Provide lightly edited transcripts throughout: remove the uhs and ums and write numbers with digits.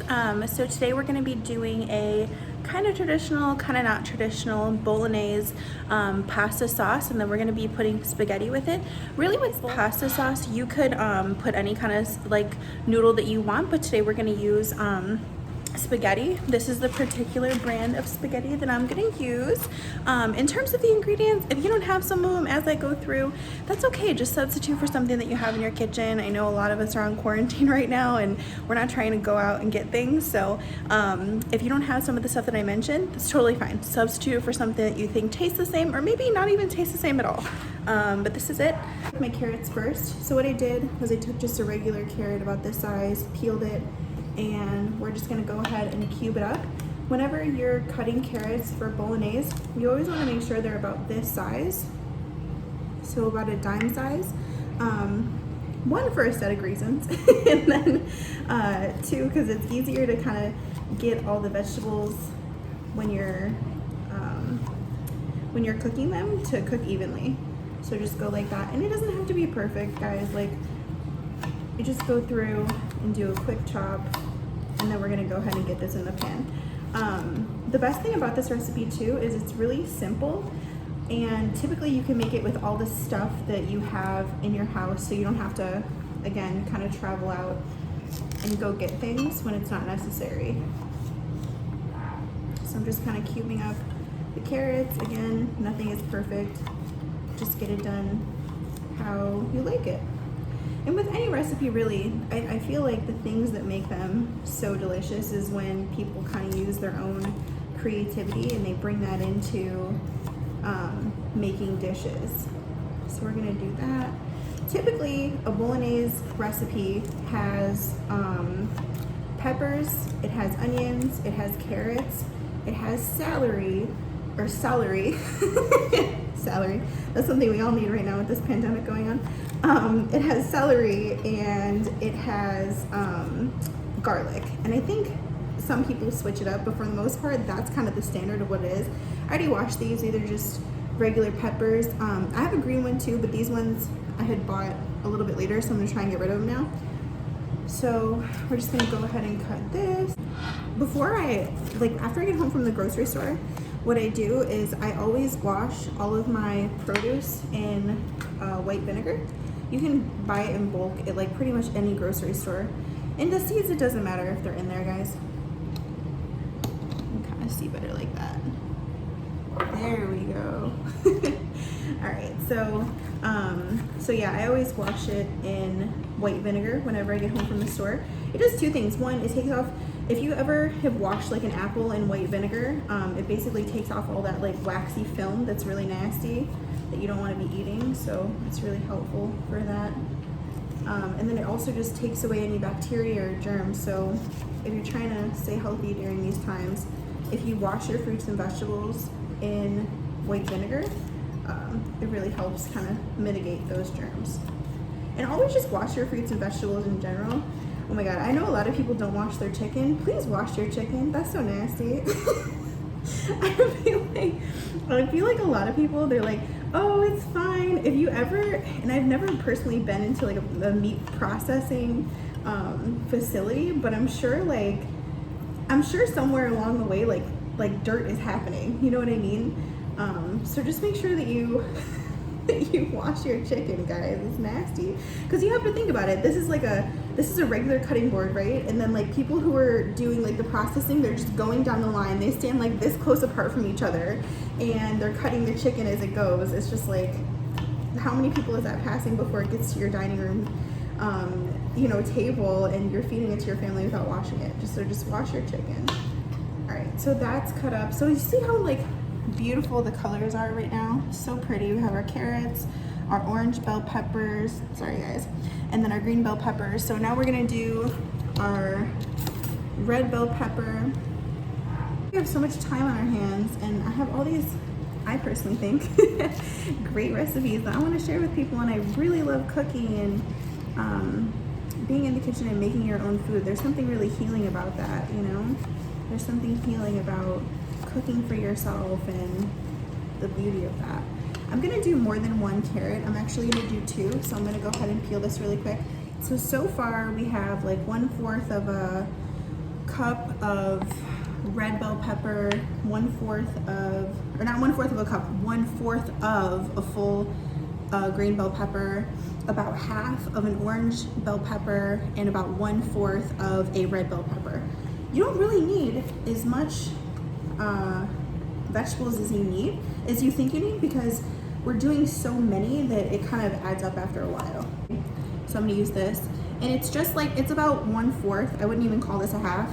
So today we're going to be doing a kind of traditional, kind of not traditional bolognese pasta sauce, and then we're going to be putting spaghetti with it. Really, with pasta sauce, you could put any kind of like noodle that you want, but today we're going to use spaghetti. This is the particular brand of spaghetti that I'm gonna use. In terms of the ingredients, if you don't have some of them as I go through, that's okay. Just substitute for something that you have in your kitchen. I know a lot of us are on quarantine right now and we're not trying to go out and get things, so if you don't have some of the stuff that I mentioned, that's totally fine. Substitute for something that you think tastes the same, or maybe not even taste the same at all. But this is it. My carrots first. So what I did was I took just a regular carrot about this size, peeled it, and we're just gonna go ahead and cube it up. Whenever you're cutting carrots for bolognese, you always wanna make sure they're about this size. So about a dime size. One, for aesthetic reasons, and then two, because it's easier to kind of get all the vegetables when you're cooking them to cook evenly. So just go like that. And it doesn't have to be perfect, guys. Like, you just go through and do a quick chop, and then we're gonna go ahead and get this in the pan. The best thing about this recipe too is it's really simple, and typically you can make it with all the stuff that you have in your house, so you don't have to, again, kind of travel out and go get things when it's not necessary. So I'm just kind of cubing up the carrots. Again, nothing is perfect. Just get it done how you like it. And with any recipe, really, I feel like the things that make them so delicious is when people kind of use their own creativity and they bring that into making dishes. So we're gonna do that. Typically, a bolognese recipe has peppers, it has onions, it has carrots, it has celery. Celery. That's something we all need right now with this pandemic going on. It has celery and it has garlic. And I think some people switch it up, but for the most part, that's kind of the standard of what it is. I already washed these. These are just regular peppers. I have a green one too, but these ones I had bought a little bit later, so I'm gonna try and get rid of them now. So we're just gonna go ahead and cut this. After I get home from the grocery store, what I do is I always wash all of my produce in white vinegar. You can buy it in bulk at like pretty much any grocery store. And the seeds, it doesn't matter if they're in there, guys. You can kind of see better like that. There we go. All right, so yeah, I always wash it in white vinegar whenever I get home from the store. It does two things. One, it takes off, if you ever have washed like an apple in white vinegar, it basically takes off all that like waxy film that's really nasty that you don't want to be eating, so it's really helpful for that. And then it also just takes away any bacteria or germs, so if you're trying to stay healthy during these times, if you wash your fruits and vegetables in white vinegar, it really helps kind of mitigate those germs. And always just wash your fruits and vegetables in general. Oh my god, I know a lot of people don't wash their chicken. Please wash your chicken. That's so nasty. I feel like a lot of people, they're like, oh, it's fine. If you ever, and I've never personally been into like a meat processing facility, but I'm sure somewhere along the way, like dirt is happening. You know what I mean? So just make sure that you wash your chicken, guys. It's nasty, because you have to think about it. This is a regular cutting board, right? And then like people who are doing like the processing, they're just going down the line. They stand like this close apart from each other, and they're cutting their chicken as it goes. It's just like, how many people is that passing before it gets to your dining room, table, and you're feeding it to your family without washing it? Just wash your chicken. All right, so that's cut up. So you see how like beautiful the colors are right now? So pretty. We have our carrots, our orange bell peppers, sorry guys, and then our green bell peppers. So now we're gonna do our red bell pepper. We have so much time on our hands, and I have all these, I personally think, great recipes that I want to share with people, and I really love cooking and being in the kitchen and making your own food. There's something really healing about that, you know? There's something healing about cooking for yourself and the beauty of that. I'm gonna do more than one carrot. I'm actually gonna do two, so I'm gonna go ahead and peel this really quick. So far we have like 1/4 of a cup of red bell pepper, 1/4 of, or not 1/4 of a cup, 1/4 of a full green bell pepper, about half of an orange bell pepper, and about 1/4 of a red bell pepper. You don't really need as much vegetables as you think you need, because we're doing so many that it kind of adds up after a while. So I'm gonna use this, and it's just like, it's about 1/4. I wouldn't even call this a half.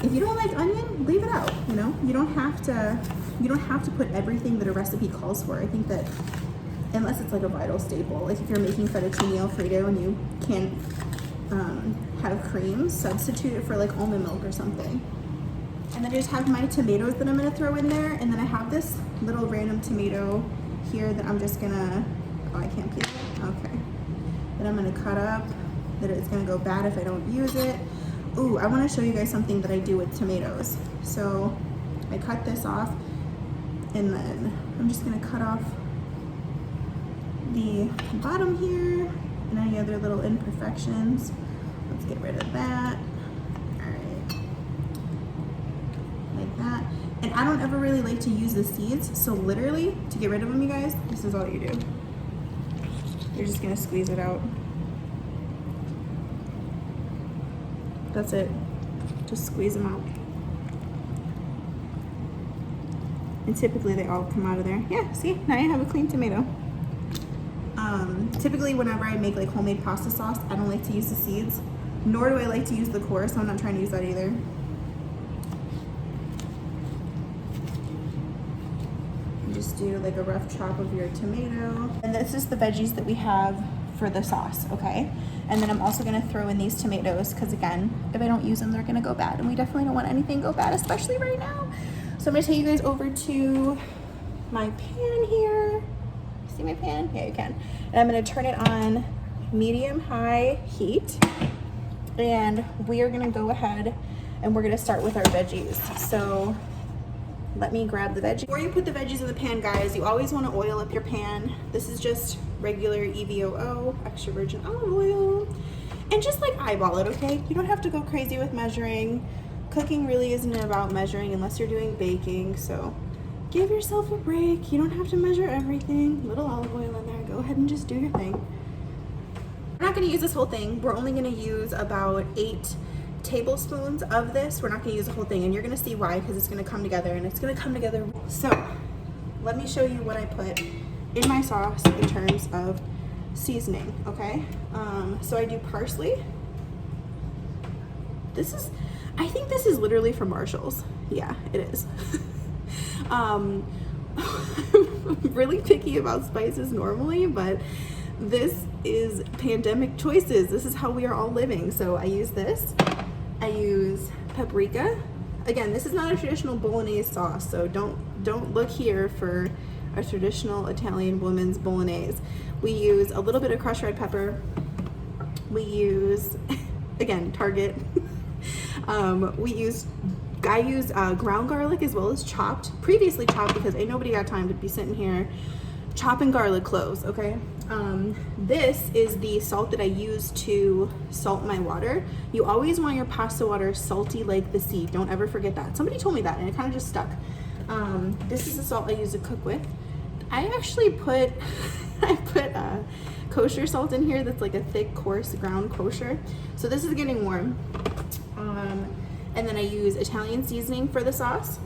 If you don't like onion, leave it out, you know? You don't have to put everything that a recipe calls for. I think that, unless it's like a vital staple, like if you're making fettuccine alfredo and you can't have cream, substitute it for like almond milk or something. And then I just have my tomatoes that I'm gonna throw in there, and then I have this little random tomato here that I'm just gonna, oh, I can't peel it, okay. That I'm gonna cut up, that it's gonna go bad if I don't use it. Ooh, I wanna show you guys something that I do with tomatoes. So I cut this off, and then I'm just gonna cut off the bottom here and any other little imperfections. Let's get rid of that. All right, like that. And I don't ever really like to use the seeds, so literally, to get rid of them, you guys, this is all you do. You're just gonna squeeze it out. That's it. Just squeeze them out. And typically they all come out of there. Yeah, see, now you have a clean tomato. Typically whenever I make like homemade pasta sauce, I don't like to use the seeds, nor do I like to use the core, so I'm not trying to use that either. Just do like a rough chop of your tomato. And this is the veggies that we have for the sauce, okay? And then I'm also gonna throw in these tomatoes, because again, if I don't use them, they're gonna go bad, and we definitely don't want anything go bad, especially right now. So I'm gonna take you guys over to my pan here. See my pan? Yeah, you can. And I'm gonna turn it on medium-high heat, and we are gonna go ahead and we're gonna start with our veggies. So let me grab the veggies. Before you put the veggies in the pan, guys, you always wanna oil up your pan. This is just regular EVOO, extra virgin olive oil. And just like eyeball it, okay? You don't have to go crazy with measuring. Cooking really isn't about measuring unless you're doing baking, so give yourself a break. You don't have to measure everything. Little olive oil in there, go ahead and just do your thing. We're not gonna use this whole thing. We're only gonna use about 8 tablespoons of this. We're not gonna use the whole thing, and you're gonna see why, because it's gonna come together, and it's gonna come together. So let me show you what I put in my sauce in terms of seasoning, okay? So I do parsley. I think this is literally from Marshall's. Yeah, it is. I'm really picky about spices normally, but this is pandemic choices. This is how we are all living. So I use this. I use paprika. Again, this is not a traditional bolognese sauce, so don't look here for a traditional Italian woman's bolognese. We use a little bit of crushed red pepper. We use, again, Target. I use ground garlic as well as previously chopped, because ain't nobody got time to be sitting here chopping garlic cloves, okay? This is the salt that I use to salt my water. You always want your pasta water salty like the sea. Don't ever forget that. Somebody told me that, and it kind of just stuck. This is the salt I use to cook with. I actually put kosher salt in here that's like a thick, coarse ground kosher. So this is getting warm. And then I use Italian seasoning for the sauce.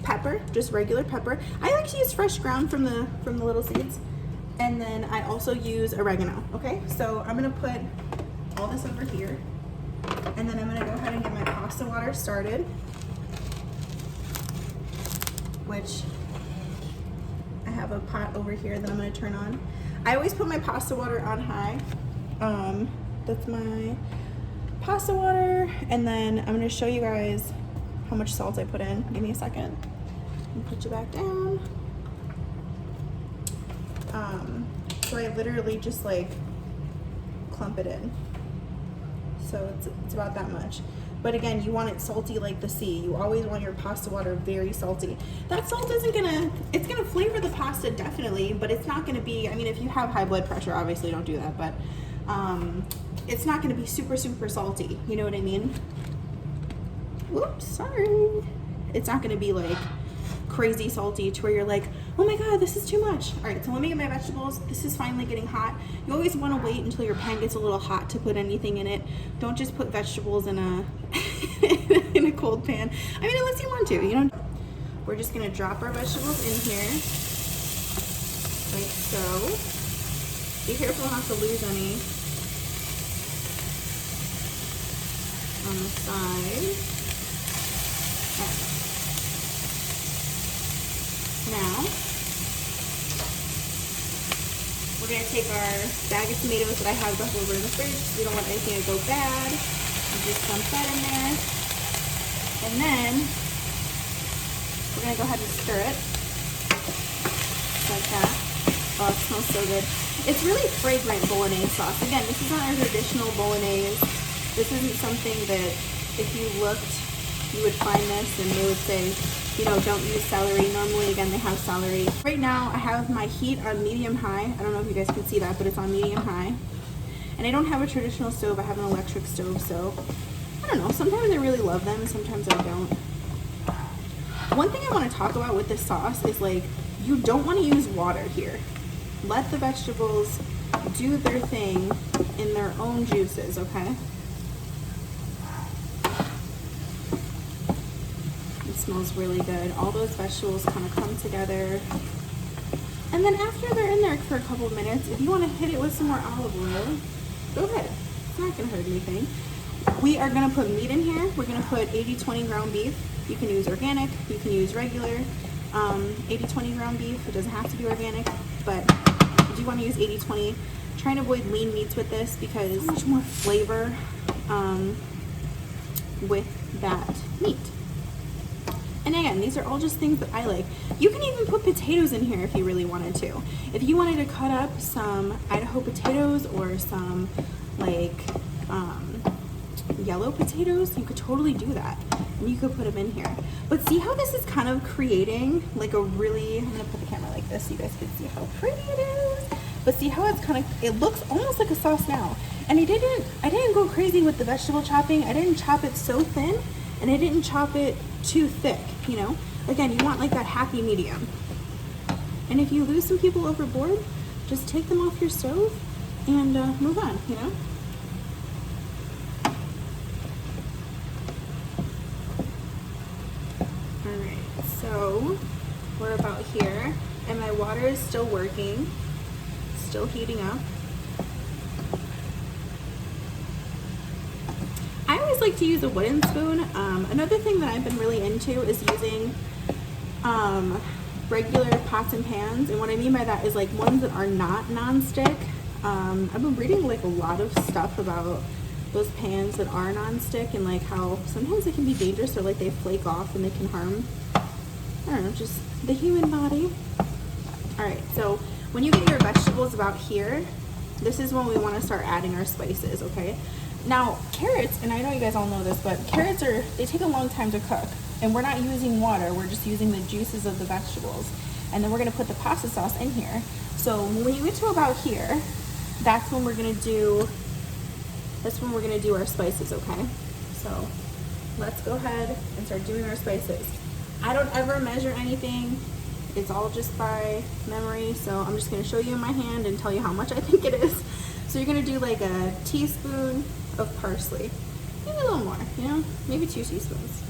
Pepper, just regular pepper. I like to use fresh ground from the little seeds. And then I also use oregano, okay? So I'm gonna put all this over here. And then I'm gonna go ahead and get my pasta water started, which I have a pot over here that I'm gonna turn on. I always put my pasta water on high. That's my pasta water. And then I'm gonna show you guys how much salt I put in. Give me a second. And put you back down. So I literally just like clump it in. So it's about that much. But again, you want it salty like the sea. You always want your pasta water very salty. That salt it's gonna flavor the pasta definitely, but it's not gonna be, I mean, if you have high blood pressure, obviously don't do that, but it's not gonna be super, super salty. You know what I mean? Whoops, sorry. It's not gonna be like crazy salty to where you're like, oh my god, this is too much. All right, so let me get my vegetables. This is finally getting hot. You always want to wait until your pan gets a little hot to put anything in it. Don't just put vegetables in a in a cold pan. I mean, unless you want to, you know. We're just gonna drop our vegetables in here, like so. Be careful not to lose any on the side. Right. Now, we're going to take our bag of tomatoes that I have left over in the fridge. We don't want anything to go bad. And just dump that in there. And then, we're going to go ahead and stir it. Like that. Oh, it smells so good. It's really fragrant bolognese sauce. Again, this is not our traditional bolognese. This isn't something that if you looked, you would find this and they would say, you know, don't use celery. Normally, again, they have celery. Right now, I have my heat on medium-high. I don't know if you guys can see that, but it's on medium-high. And I don't have a traditional stove. I have an electric stove, so I don't know. Sometimes I really love them, and sometimes I don't. One thing I want to talk about with this sauce is, like, you don't want to use water here. Let the vegetables do their thing in their own juices, okay? Smells really good. All those vegetables kind of come together. And then after they're in there for a couple of minutes, if you want to hit it with some more olive oil, go ahead. It's not going to hurt anything. We are going to put meat in here. We're going to put 80-20 ground beef. You can use organic. You can use regular 80-20 ground beef. It doesn't have to be organic, but if you want to use 80-20, try and avoid lean meats with this because so much more flavor with that meat. And again, these are all just things that I like. You can even put potatoes in here if you really wanted to. If you wanted to cut up some Idaho potatoes or some like yellow potatoes, you could totally do that. And you could put them in here. But see how this is kind of creating like a really, I'm gonna put the camera like this so you guys can see how pretty it is. But see how it's kind of, it looks almost like a sauce now. And I didn't go crazy with the vegetable chopping. I didn't chop it so thin and I didn't chop it too thick, you know? Again, you want like that happy medium. And if you lose some people overboard, just take them off your stove and move on, you know? Alright, so we're about here, and my water is still working, still heating up. I always like to use a wooden spoon. Another thing that I've been really into is using regular pots and pans, and what I mean by that is like ones that are not non-stick. I've been reading like a lot of stuff about those pans that are non-stick and like how sometimes they can be dangerous or like they flake off and they can harm, I don't know, just the human body. Alright, so when you get your vegetables about here, this is when we want to start adding our spices, okay? Now, carrots, and I know you guys all know this, but carrots they take a long time to cook. And we're not using water, we're just using the juices of the vegetables. And then we're gonna put the pasta sauce in here. So when you get to about here, that's when we're gonna do our spices, okay? So let's go ahead and start doing our spices. I don't ever measure anything. It's all just by memory. So I'm just gonna show you in my hand and tell you how much I think it is. So you're gonna do like a teaspoon of parsley. Maybe a little more, you know? Maybe 2 teaspoons.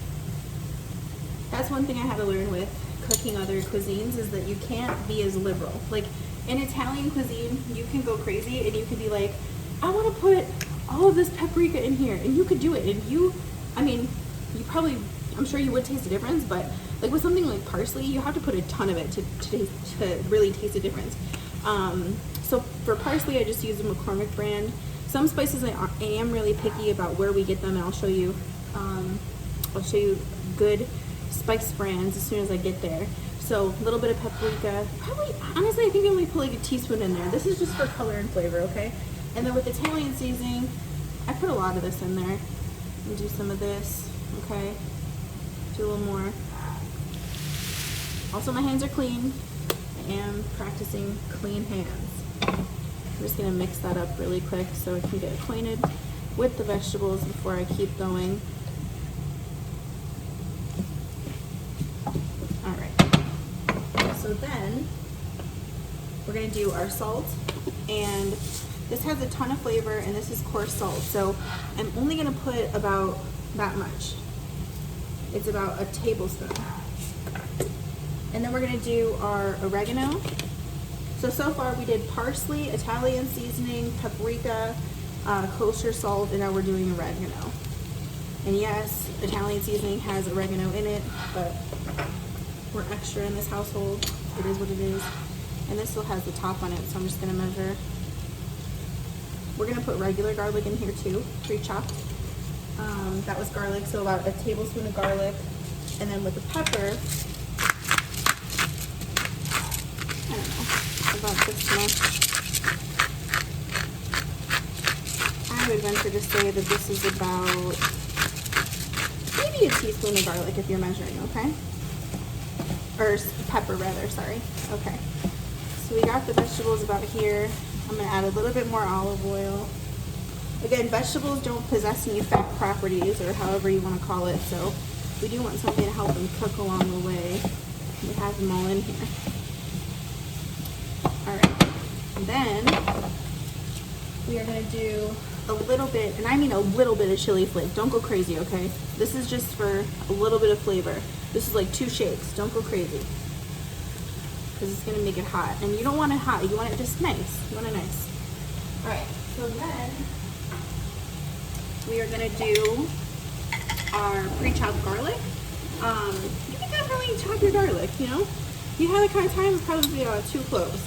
That's one thing I had to learn with cooking other cuisines is that you can't be as liberal. Like in Italian cuisine, you can go crazy and you can be like, I want to put all of this paprika in here, and you could do it. And I'm sure you would taste a difference, but like with something like parsley, you have to put a ton of it to really taste a difference. So for parsley, I just use the McCormick brand. Some spices I am really picky about where we get them, and I'll show you good spice brands as soon as I get there. So a little bit of paprika. Probably, honestly, I think I only put like a teaspoon in there. This is just for color and flavor, okay? And then with Italian seasoning, I put a lot of this in there. And do some of this, okay? Do a little more. Also, my hands are clean. I am practicing clean hands. I'm just gonna mix that up really quick so I can get acquainted with the vegetables before I keep going. All right, so then we're gonna do our salt, and this has a ton of flavor, and this is coarse salt, so I'm only gonna put about that much. It's about a tablespoon. And then we're gonna do our oregano. So far we did parsley, Italian seasoning, paprika, kosher salt, and now we're doing oregano. And yes, Italian seasoning has oregano in it, but we're extra in this household. It is what it is. And this still has the top on it, so I'm just gonna measure. We're gonna put regular garlic in here too, pre-chopped. That was garlic, so about a tablespoon of garlic. And then with the pepper, I don't know, about this much. I would venture to say that this is about maybe a teaspoon of garlic if you're measuring, okay? Or pepper rather, sorry. Okay. So we got the vegetables about here. I'm gonna add a little bit more olive oil. Again, vegetables don't possess any fat properties, or however you want to call it, so we do want something to help them cook along the way. We have them all in here. Alright, then we are going to do a little bit, and I mean a little bit of chili flake. Don't go crazy, okay? This is just for a little bit of flavor. This is like 2 shakes. Don't go crazy, because it's going to make it hot. And you don't want it hot. You want it just nice. You want it nice. Alright, so then we are going to do our pre-chopped garlic. You can definitely chop your garlic, you know? If you have that kind of time, it's probably about 2 cloves.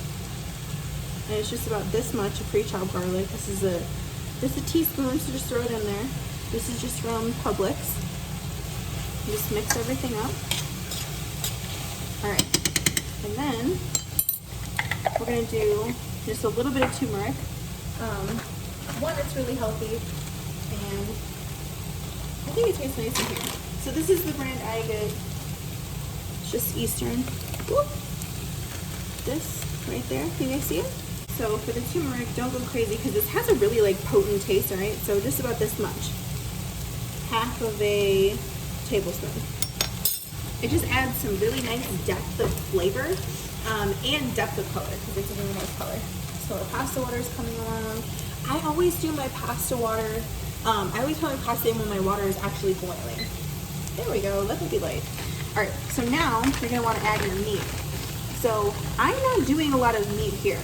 And it's just about this much of pre-chopped garlic. This is a teaspoon, so just throw it in there. This is just from Publix. Just mix everything up. Alright. And then we're going to do just a little bit of turmeric. One, it's really healthy. And I think it tastes nice in here. So this is the brand I get. It's just Eastern. Whoop. This right there. Can you see it? So for the turmeric, don't go crazy because this has a really like potent taste, alright? So just about this much. Half of a tablespoon. It just adds some really nice depth of flavor and depth of color because it's a really nice color. So the pasta water is coming along. I always do my pasta water. I always put my pasta in when my water is actually boiling. There we go, let it be light. All right, so now you're gonna wanna add your meat. So I'm not doing a lot of meat here.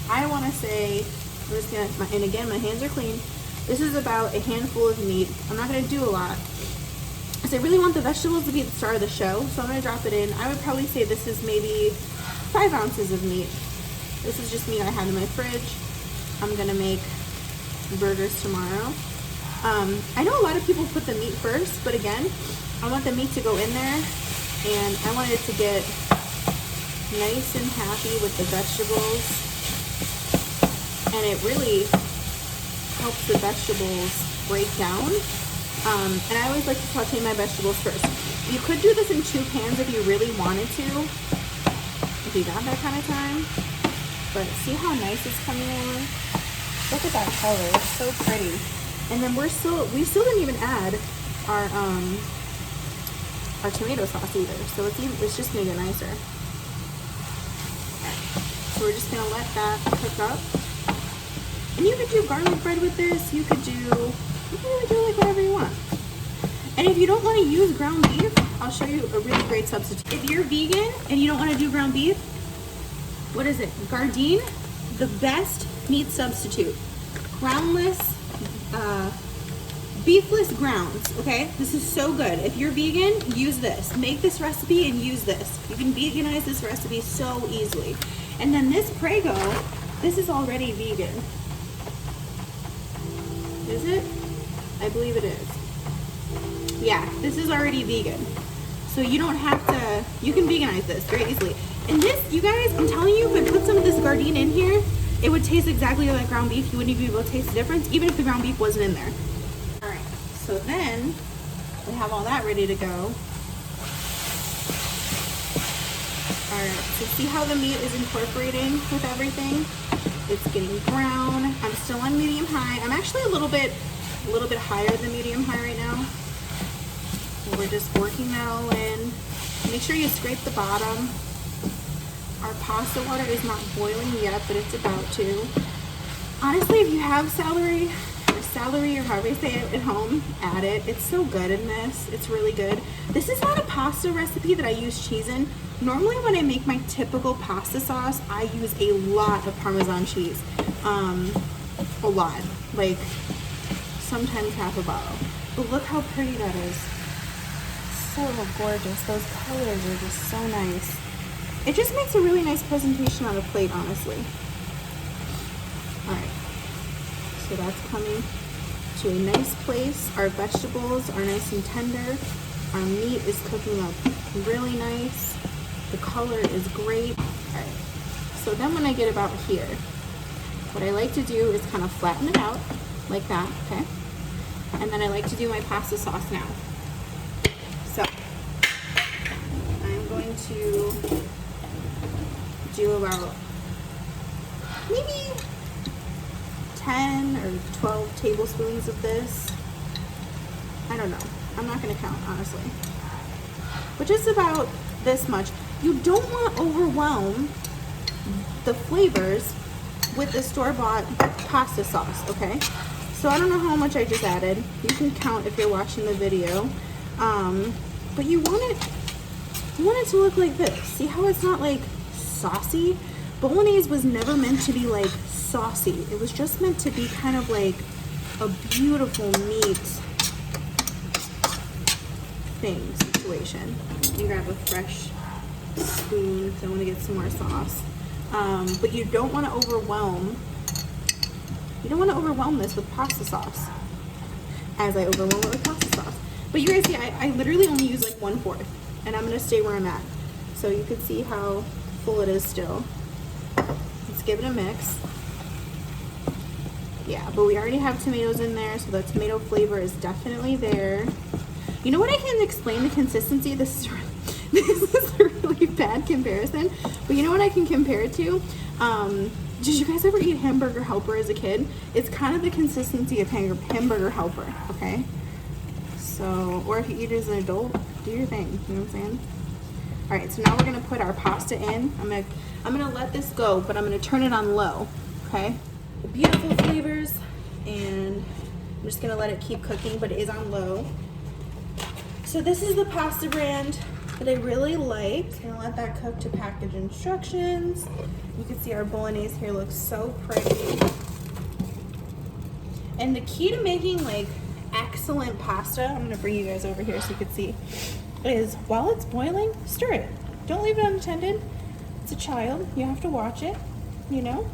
I wanna say, I'm just gonna, and again, my hands are clean. This is about a handful of meat. I'm not gonna do a lot. So I really want the vegetables to be the star of the show, so I'm gonna drop it in. I would probably say this is maybe 5 ounces of meat. This is just meat I had in my fridge. I'm gonna make burgers tomorrow. I know a lot of people put the meat first, but again, I want the meat to go in there, and I want it to get nice and happy with the vegetables, and it really helps the vegetables break down. And I always like to saute my vegetables first. You could do this in 2 pans if you really wanted to, if you got that kind of time, but see how nice it's coming along? Look at that color, it's so pretty. And then we still didn't even add our tomato sauce either, so it's just gonna get nicer. So we're just gonna let that cook up. And you could do garlic bread with this. You can really do like whatever you want. And if you don't want to use ground beef, I'll show you a really great substitute. If you're vegan and you don't want to do ground beef, what is it? Gardein, the best meat substitute. Groundless, beefless grounds, okay? This is so good. If you're vegan, use this. Make this recipe and use this. You can veganize this recipe so easily. And then this Prego, this is already vegan. Is it? I believe it is. Yeah, this is already vegan. So you don't have to, you can veganize this very easily. And this, you guys, I'm telling you, if I put some of this Gardein in here, it would taste exactly like ground beef. You wouldn't even be able to taste the difference, even if the ground beef wasn't in there. All right, so then we have all that ready to go. All right, so see how the meat is incorporating with everything? It's getting brown. I'm still on medium high. I'm actually a little bit higher than medium high right now. So we're just working that all in. Make sure you scrape the bottom. Our pasta water is not boiling yet, but it's about to. Honestly, if you have celery or however you say it at home, add it. It's so good in this. It's really good. This is not a pasta recipe that I use cheese in. Normally when I make my typical pasta sauce, I use a lot of Parmesan cheese. A lot. Like sometimes half a bottle. But look how pretty that is. So gorgeous. Those colors are just so nice. It just makes a really nice presentation on a plate, honestly. Alright. So that's coming to a nice place. Our vegetables are nice and tender. Our meat is cooking up really nice. The color is great. Alright. So then when I get about here, what I like to do is kind of flatten it out like that, okay? And then I like to do my pasta sauce now. So I'm going to do about maybe 10 or 12 tablespoons of this. I don't know. I'm not going to count, honestly. But just about this much. You don't want to overwhelm the flavors with the store-bought pasta sauce, okay? So I don't know how much I just added. You can count if you're watching the video. But you want it to look like this. See how it's not like saucy? Bolognese was never meant to be like saucy. It was just meant to be kind of like a beautiful meat situation. You grab a fresh spoon because I want to get some more sauce. But you don't want to overwhelm. You don't want to overwhelm this with pasta sauce, as I overwhelm it with pasta sauce. But you guys see, I literally only use like 1/4, and I'm gonna stay where I'm at, so you can see how full it is still. Let's give it a mix. Yeah, but we already have tomatoes in there, so the tomato flavor is definitely there. You know what, I can explain the consistency. This is a really bad comparison, but you know what I can compare it to? Did you guys ever eat Hamburger Helper as a kid? It's kind of the consistency of Hamburger Helper, okay? So, or if you eat it as an adult, do your thing, you know what I'm saying? All right, so now we're gonna put our pasta in. I'm gonna let this go, but I'm gonna turn it on low, okay? The beautiful flavors, and I'm just gonna let it keep cooking, but it is on low. So this is the pasta brand that I really like. I'm gonna let that cook to package instructions. You can see our bolognese here looks so pretty. And the key to making like excellent pasta, I'm gonna bring you guys over here so you can see, is while it's boiling, stir it. Don't leave it unattended. It's a child, you have to watch it, you know?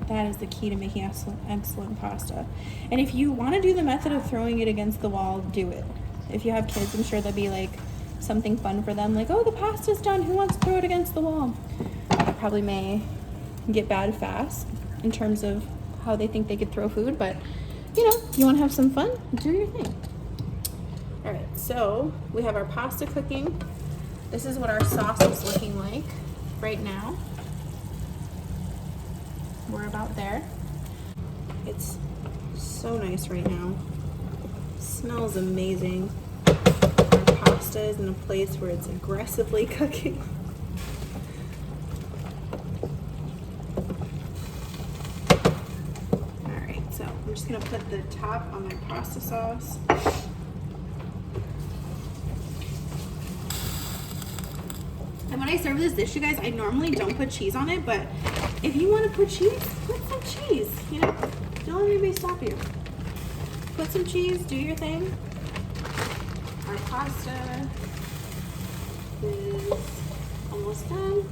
That is the key to making excellent pasta. And if you wanna do the method of throwing it against the wall, do it. If you have kids, I'm sure that'd be like something fun for them, like, oh, the pasta's done, who wants to throw it against the wall? That probably may get bad fast in terms of how they think they could throw food, but you know, you want to have some fun, do your thing. All right, so we have our pasta cooking. This is what our sauce is looking like right now. We're about there. It's so nice right now. Smells amazing. Our pasta is in a place where it's aggressively cooking. I'm just gonna put the top on my pasta sauce. And when I serve this dish, you guys, I normally don't put cheese on it, but if you want to put cheese, put some cheese, you know? Don't let anybody stop you. Put some cheese, do your thing. Our pasta is almost done.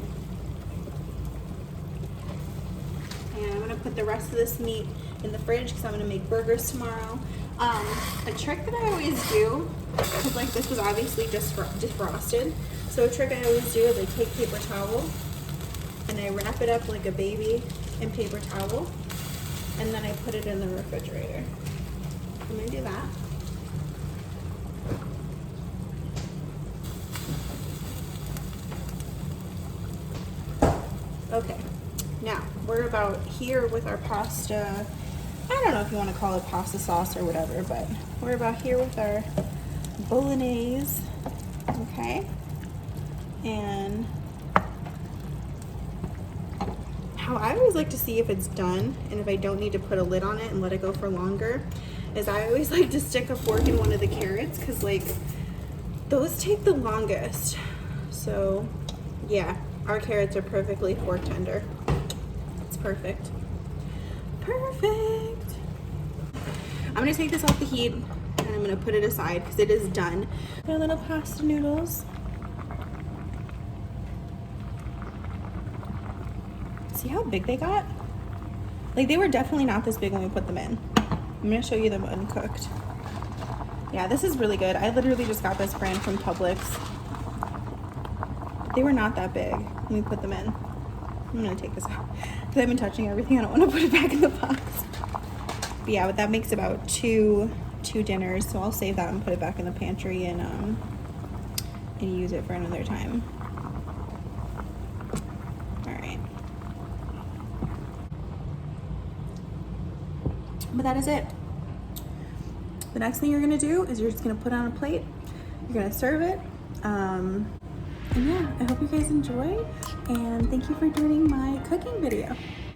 And I'm gonna put the rest of this meat in the fridge because I'm gonna make burgers tomorrow. A trick that I always do, because like this was obviously just defrosted, so a trick I always do is I take paper towel and I wrap it up like a baby in paper towel, and then I put it in the refrigerator. I'm gonna do that. Okay, now we're we're about here with our pasta. I don't know if you want to call it pasta sauce or whatever, but we're about here with our bolognese, okay? And how I always like to see if it's done and if I don't need to put a lid on it and let it go for longer is I always like to stick a fork in one of the carrots, because like those take the longest. So yeah, our carrots are perfectly fork tender. It's perfect. Perfect. I'm gonna take this off the heat and I'm gonna put it aside because it is done. Our little pasta noodles. See how big they got? Like, they were definitely not this big when we put them in. I'm gonna show you them uncooked. Yeah, this is really good. I literally just got this brand from Publix. They were not that big when we put them in. I'm gonna take this out because I've been touching everything. I don't want to put it back in the box. But yeah, but that makes about two dinners, so I'll save that and put it back in the pantry and use it for another time. All right. But that is it. The next thing you're gonna do is you're just gonna put it on a plate. You're gonna serve it. And yeah, I hope you guys enjoy, and thank you for joining my cooking video.